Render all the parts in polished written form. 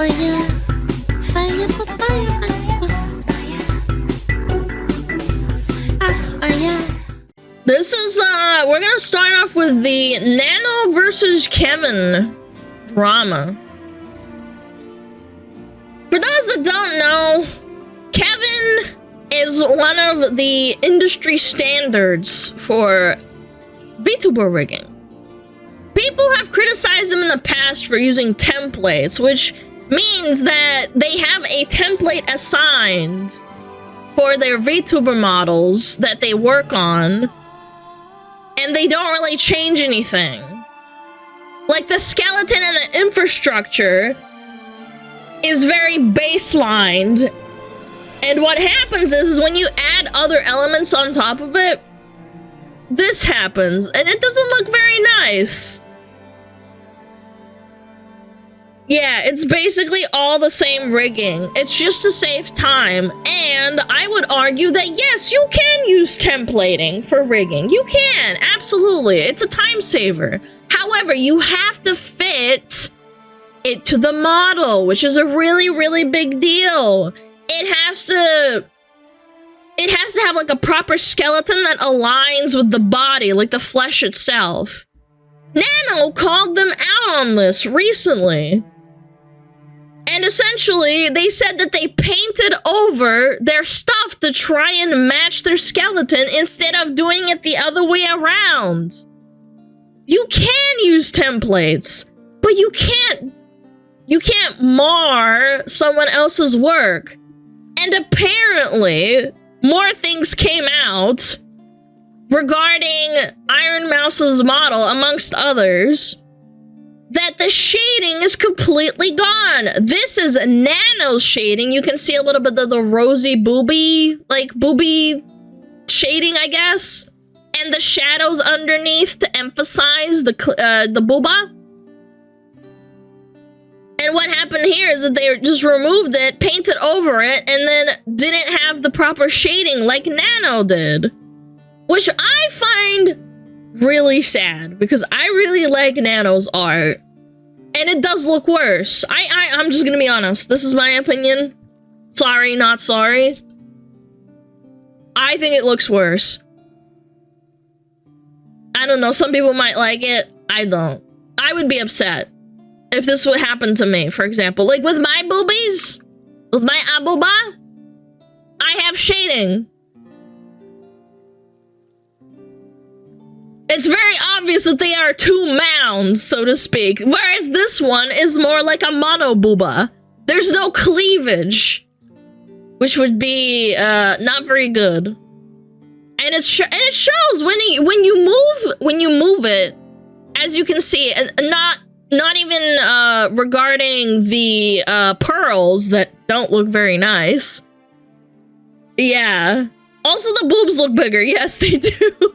fire, fire, fire, fire. This is, we're gonna start off with the Nano versus Kevin drama. For those that don't know, Kevin is one of the industry standards for Vtuber rigging. People have criticized him in the past for using templates, which means that they have a template assigned for their Vtuber models that they work on, and they don't really change anything. Like, the skeleton and the infrastructure is very baselined, and what happens is when you add other elements on top of it, this happens, and it doesn't look very nice. Yeah, it's basically all the same rigging. It's just to save time, and I would argue that yes, you can use templating for rigging. You can, absolutely. It's a time saver. However, you have to fit it to the model, which is a really, really big deal. It has to have like a proper skeleton that aligns with the body, like the flesh itself. Nano called them out on this recently. And essentially, they said that they painted over their stuff to try and match their skeleton instead of doing it the other way around. You can use templates, but you can't mar someone else's work. And apparently, more things came out regarding Iron Mouse's model, amongst others, that the shading is completely gone. This is Nano shading. You can see a little bit of the rosy booby shading, I guess, and the shadows underneath to emphasize the booba. And what happened here is that they just removed it, painted over it, and then didn't have the proper shading like Nano did. Which I find really sad, because I really like Nano's art. And it does look worse. I'm just gonna be honest. This is my opinion. Sorry, not sorry. I think it looks worse. I don't know, some people might like it. I don't. I would be upset if this would happen to me, for example. Like with my boobies, with my aboba, I have shading. It's very obvious that they are two mounds, so to speak, whereas this one is more like a mono booba. There's no cleavage, which would be not very good. And it shows when you move it, as you can see, not even regarding the pearls that don't look very nice. Yeah. Also, the boobs look bigger. Yes, they do.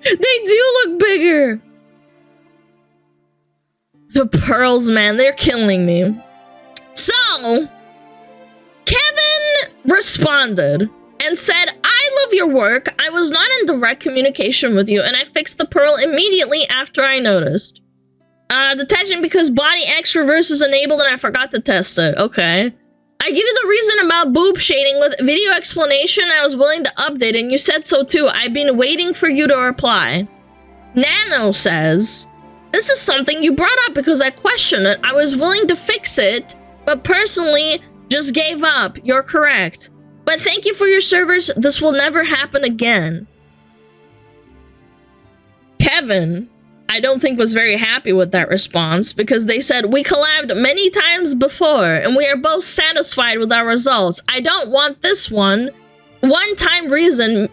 They do look bigger. The pearls, man, they're killing me. So, Kevin responded and said, I love your work. I was not in direct communication with you, and I fixed the pearl immediately after I noticed. Detection because body X reverse is enabled and I forgot to test it. Okay. I give you the reason about boob shading with video explanation. I was willing to update and you said so too. I've been waiting for you to reply. Nano says, this is something you brought up because I questioned it. I was willing to fix it, but personally just gave up. You're correct. But thank you for your service. This will never happen again. Kevin, I don't think was very happy with that response because they said, we collabed many times before and we are both satisfied with our results. I don't want this one-time reason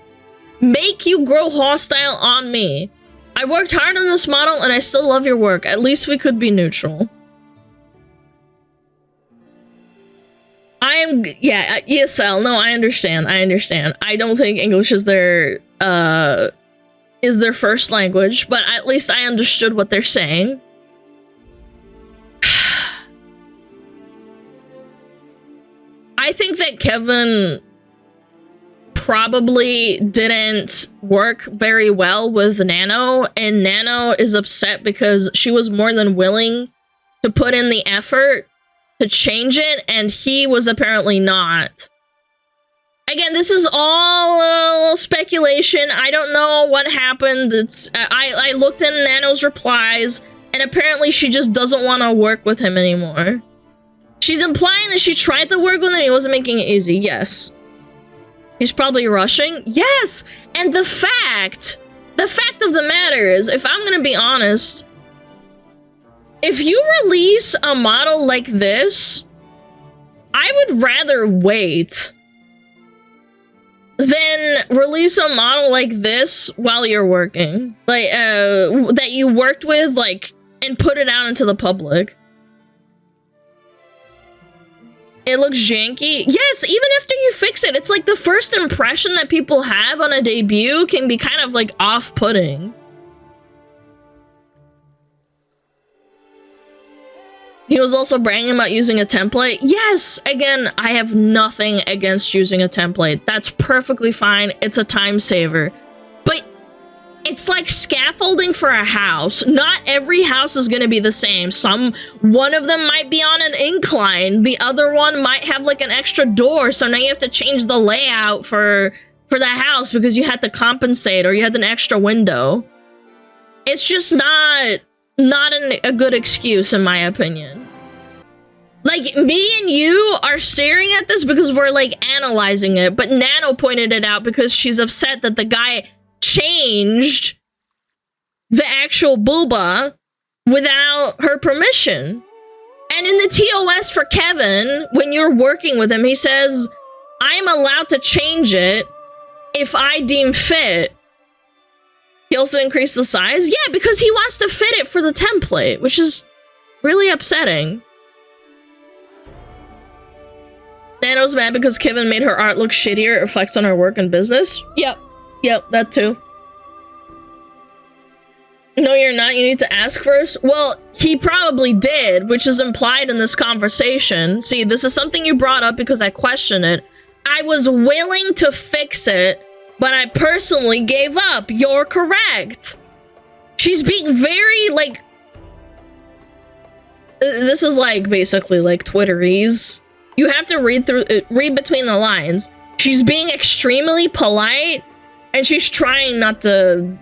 make you grow hostile on me. I worked hard on this model and I still love your work. At least we could be neutral. Yeah, ESL, no, I understand. I don't think English is their first language, but at least I understood what they're saying. I think that Kevin probably didn't work very well with Nano, and Nano is upset because she was more than willing to put in the effort to change it, and he was apparently not. Again, this is all speculation. I don't know what happened. I looked in Nano's replies, and apparently she just doesn't want to work with him anymore. She's implying that she tried to work with him and he wasn't making it easy. Yes. He's probably rushing. Yes! And the fact of the matter is, if I'm gonna be honest, if you release a model like this, I would rather wait than release a model like this while you're working. Like, that you worked with, like, and put it out into the public. It looks janky. Yes, even after you fix it, it's like the first impression that people have on a debut can be kind of like off-putting. He was also bragging about using a template. Yes, again, I have nothing against using a template. That's perfectly fine. It's a time saver. But it's like scaffolding for a house. Not every house is going to be the same. One of them might be on an incline. The other one might have like an extra door. So now you have to change the layout for the house because you had to compensate or you had an extra window. It's just not a good excuse, in my opinion. Like, me and you are staring at this because we're like analyzing it, but Nano pointed it out because she's upset that the guy changed the actual booba without her permission. And in the TOS for Kevin, when you're working with him, he says, I'm allowed to change it if I deem fit. He also increased the size? Yeah, because he wants to fit it for the template, which is really upsetting. Nano's mad because Kevin made her art look shittier. It reflects on her work and business. Yep, that too. No, you're not. You need to ask first. Well, he probably did, which is implied in this conversation. See, this is something you brought up because I question it. I was willing to fix it, but I personally gave up. You're correct. She's being very, like... This is, like, basically, like, Twitterese. You have to read between the lines. She's being extremely polite, and she's trying not to,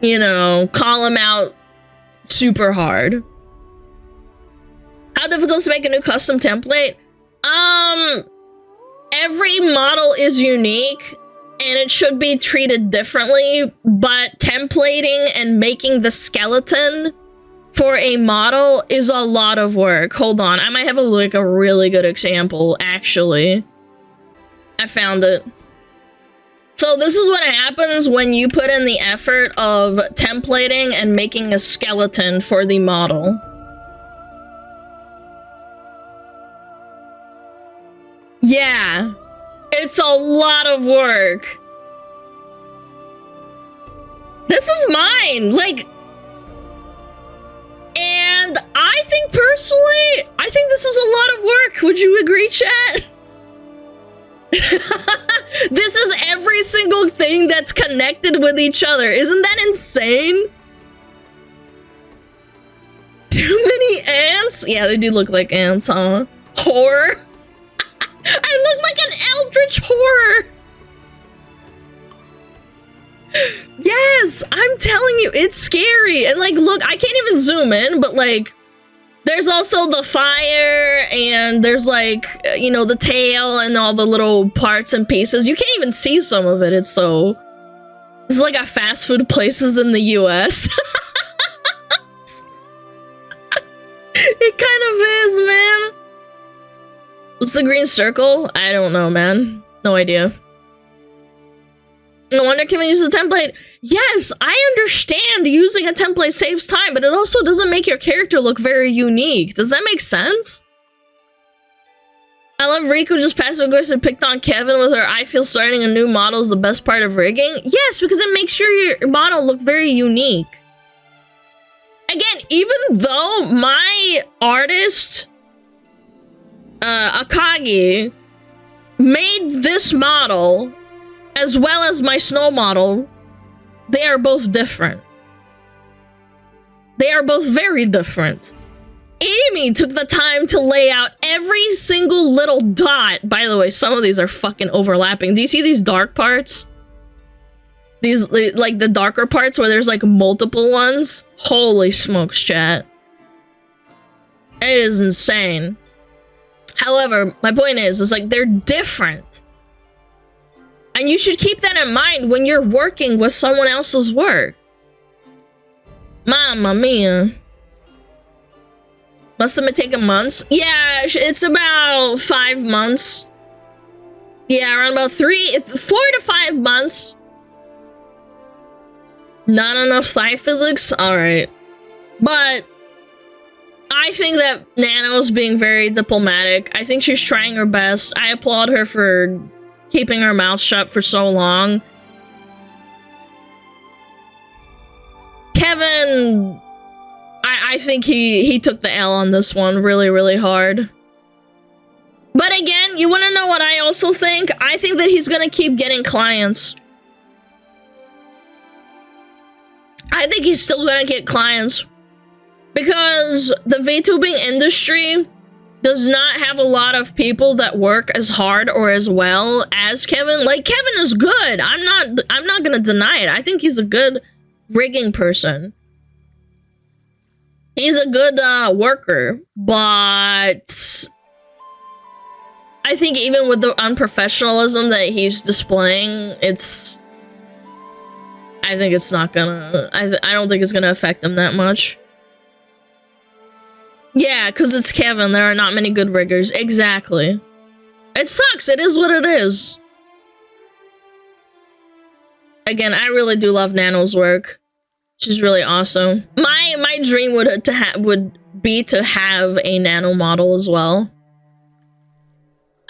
you know, call him out super hard. How difficult is to make a new custom template? Every model is unique, and it should be treated differently, but templating and making the skeleton for a model is a lot of work. Hold on, I might have a really good example, actually. I found it. So this is what happens when you put in the effort of templating and making a skeleton for the model. Yeah, it's a lot of work. This is mine, like... And I think personally, I think this is a lot of work. Would you agree, chat? This is every single thing that's connected with each other. Isn't that insane? Too many ants? Yeah, they do look like ants, huh? Horror? I look like an eldritch horror! Yes, I'm telling you, it's scary. And like, look, I can't even zoom in, but like, there's also the fire and there's like, you know, the tail and all the little parts and pieces. You can't even see some of it. It's like a fast food places in the US. It kind of is, man. What's the green circle? I don't know, man. No idea. No wonder Kevin uses a template. Yes, I understand using a template saves time, but it also doesn't make your character look very unique. Does that make sense? I love Riku just passive aggressive picked on Kevin with her I feel starting a new model is the best part of rigging. Yes, because it makes your model look very unique. Again, even though my artist, Akagi, made this model as well as my snow model, they are both different. They are both very different. Amy took the time to lay out every single little dot. By the way, some of these are fucking overlapping. Do you see these dark parts? These, like, the darker parts where there's, like, multiple ones? Holy smokes, chat. It is insane. However, my point is like, they're different. And you should keep that in mind when you're working with someone else's work. Mamma mia. Must have been taking months. Yeah, it's about 5 months. Yeah, around about 4 to 5 months. Not enough thigh physics? Alright. But I think that Nano's being very diplomatic. I think she's trying her best. I applaud her for keeping her mouth shut for so long. Kevin, I think he took the L on this one really, really hard. But again, you want to know what I also think? I think that he's gonna keep getting clients. I think he's still gonna get clients. Because the VTubing industry does not have a lot of people that work as hard or as well as Kevin. Like, Kevin is good. I'm not gonna deny it. I think he's a good rigging person. He's a good worker, but I think even with the unprofessionalism that he's displaying, I think it's not gonna, I don't think it's gonna affect him that much. Yeah, because it's Kevin. There are not many good riggers. Exactly. It sucks. It is what it is. Again, I really do love Nano's work. She's really awesome. My dream would be to have a Nano model as well.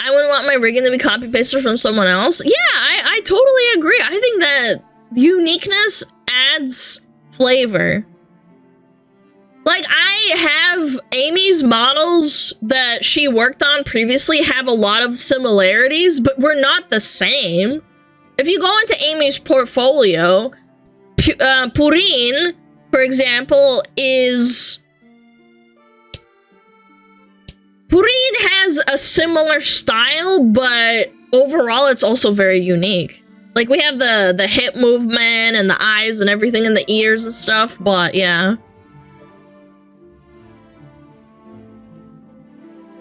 I wouldn't want my rigging to be copy-pasted from someone else. Yeah, I totally agree. I think that uniqueness adds flavor. Like, I have Amy's models that she worked on previously have a lot of similarities, but we're not the same. If you go into Amy's portfolio, Purin, for example, Purin has a similar style, but overall it's also very unique. Like, we have the hip movement and the eyes and everything and the ears and stuff, but yeah.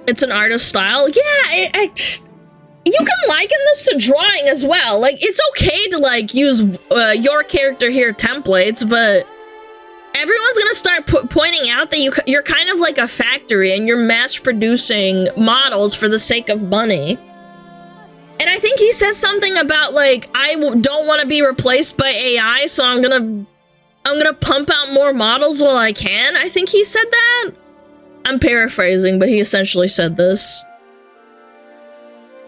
It's an artist style. Yeah, you can liken this to drawing as well. Like, it's okay to, like, use your character here templates, but everyone's gonna start pointing out that you're kind of like a factory and you're mass-producing models for the sake of money. And I think he said something about, like, I don't want to be replaced by AI, so I'm gonna pump out more models while I can. I think he said that. I'm paraphrasing, but he essentially said this.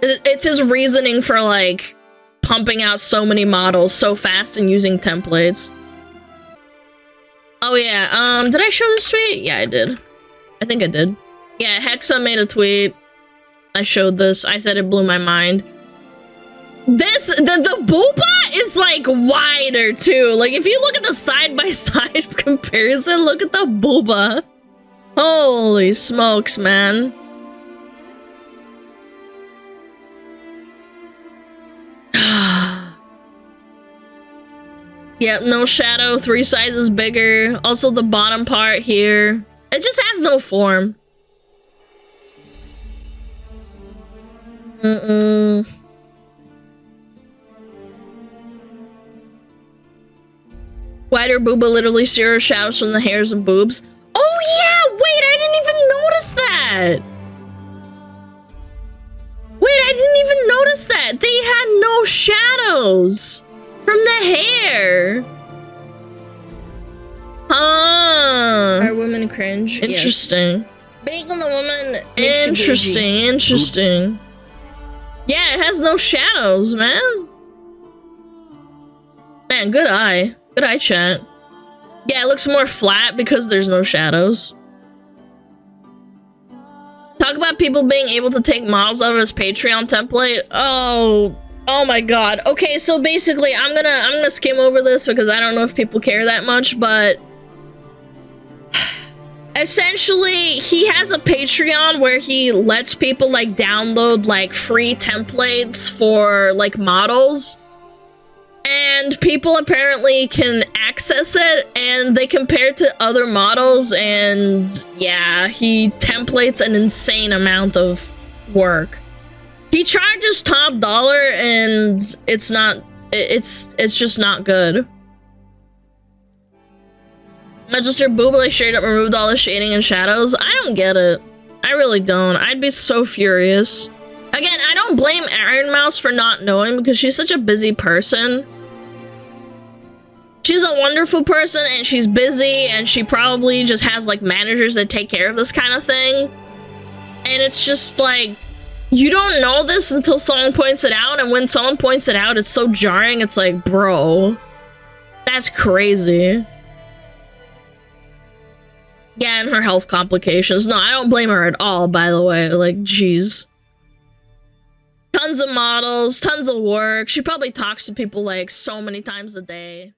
It's his reasoning for, like, pumping out so many models so fast and using templates. Oh yeah, did I show this tweet? Yeah, I did. I think I did. Yeah, Hexa made a tweet. I showed this. I said it blew my mind. The booba is, like, wider, too. Like, if you look at the side-by-side comparison, look at the booba. Holy smokes, man. Yep, no shadow, 3 sizes bigger. Also, the bottom part here. It just has no form. Wider booba, literally 0 shadows from the hairs and boobs. Oh yeah! Wait, I didn't even notice that! Wait, I didn't even notice that! They had no shadows from the hair! Huh. Are women cringe? Interesting. Yes. Being on the woman... Interesting. Yeah, it has no shadows, man. Man, good eye. Good eye, chat. Yeah, it looks more flat because there's no shadows. Talk about people being able to take models out of his Patreon template. Oh my god. Okay, so basically, I'm gonna skim over this because I don't know if people care that much, but essentially, he has a Patreon where he lets people, like, download, like, free templates for, like, models. And people apparently can access it, and they compare it to other models, and yeah, he templates an insane amount of work. He charges top dollar, and it's just not good. Magister Boobly straight up removed all the shading and shadows. I don't get it. I really don't. I'd be so furious. Again, I don't blame Iron Mouse for not knowing because she's such a busy person. She's a wonderful person and she's busy and she probably just has like managers that take care of this kind of thing. And it's just like, you don't know this until someone points it out, and when someone points it out, it's so jarring. It's like, bro, that's crazy. Yeah, and her health complications. No, I don't blame her at all, by the way. Like, jeez. Tons of models, tons of work. She probably talks to people, like, so many times a day.